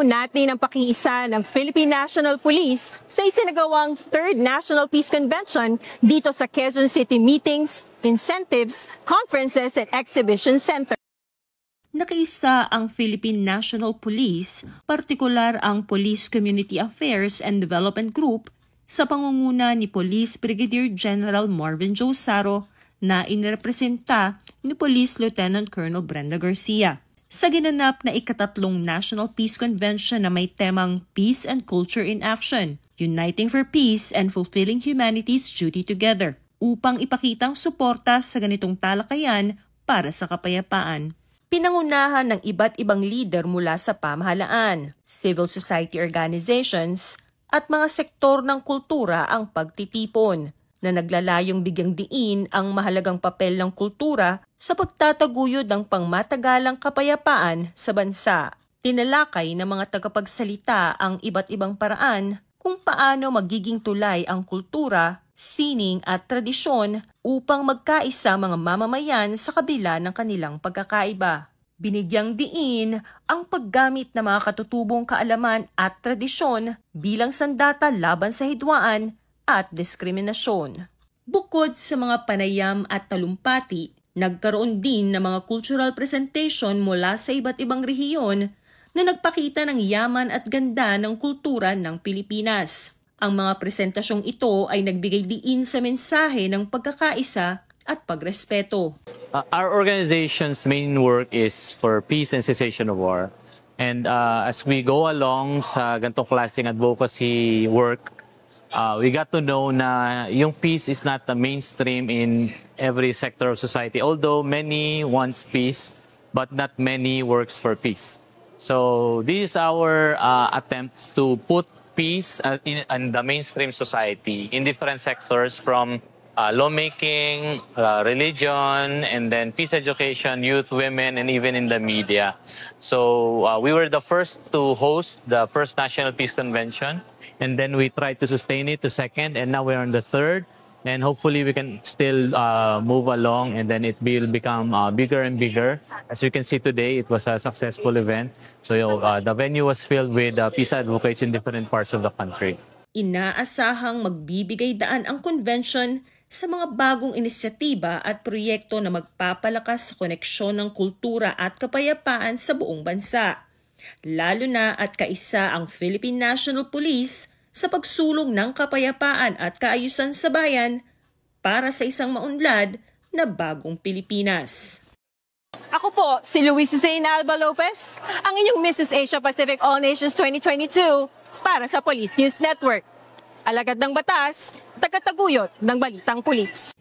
po natin ang pakiisa ng Philippine National Police sa isinagawang 3rd National Peace Convention dito sa Quezon City Meetings, Incentives, Conferences at Exhibition Center. Nakiisa ang Philippine National Police, partikular ang Police Community Affairs and Development Group sa pangunguna ni Police Brigadier General Marvin Josaro na inirepresenta ni Police Lieutenant Colonel Brenda Garcia. Sa ginanap na ika-3 National Peace Convention na may temang Peace and Culture in Action, Uniting for Peace and Fulfilling Humanity's Duty Together, upang ipakitang suporta sa ganitong talakayan para sa kapayapaan. Pinangunahan ng iba't ibang leader mula sa pamahalaan, civil society organizations at mga sektor ng kultura ang pagtitipon na naglalayong bigyang diin ang mahalagang papel ng kultura sa pagtataguyod ng pangmatagalang kapayapaan sa bansa. Tinalakay ng mga tagapagsalita ang iba't ibang paraan kung paano magiging tulay ang kultura, sining at tradisyon upang magkaisa mga mamamayan sa kabila ng kanilang pagkakaiba. Binigyang diin ang paggamit ng mga katutubong kaalaman at tradisyon bilang sandata laban sa hidwaan at diskriminasyon. Bukod sa mga panayam at talumpati, nagkaroon din ng mga cultural presentation mula sa iba't ibang rehiyon na nagpakita ng yaman at ganda ng kultura ng Pilipinas. Ang mga presentasyong ito ay nagbigay diin sa mensahe ng pagkakaisa at pagrespeto. Our organization's main work is for peace and cessation of war. And as we go along sa ganitong klaseng advocacy work, we got to know na yung peace is not the mainstream in every sector of society. Although many wants peace, but not many works for peace. So this is our attempt to put peace in the mainstream society in different sectors, from lawmaking, religion, and then peace education, youth, women, and even in the media. So we were the first to host the first National Peace Convention. And then we tried to sustain it to 2nd, and now we're on the 3rd. And hopefully we can still move along, and then it will become bigger and bigger. As you can see today, it was a successful event. So the venue was filled with peace advocates in different parts of the country. Inaasahang magbibigay daan ang convention sa mga bagong inisyatiba at proyekto na magpapalakas sa koneksyon ng kultura at kapayapaan sa buong bansa. Lalo na at kaisa ang Philippine National Police sa pagsulong ng kapayapaan at kaayusan sa bayan para sa isang maunlad na bagong Pilipinas. Ako po, si Luis Zane Alba Lopez, ang inyong Mrs. Asia Pacific All Nations 2022 para sa Police News Network. Alagad ng batas, tagataguyod ng balitang pulis.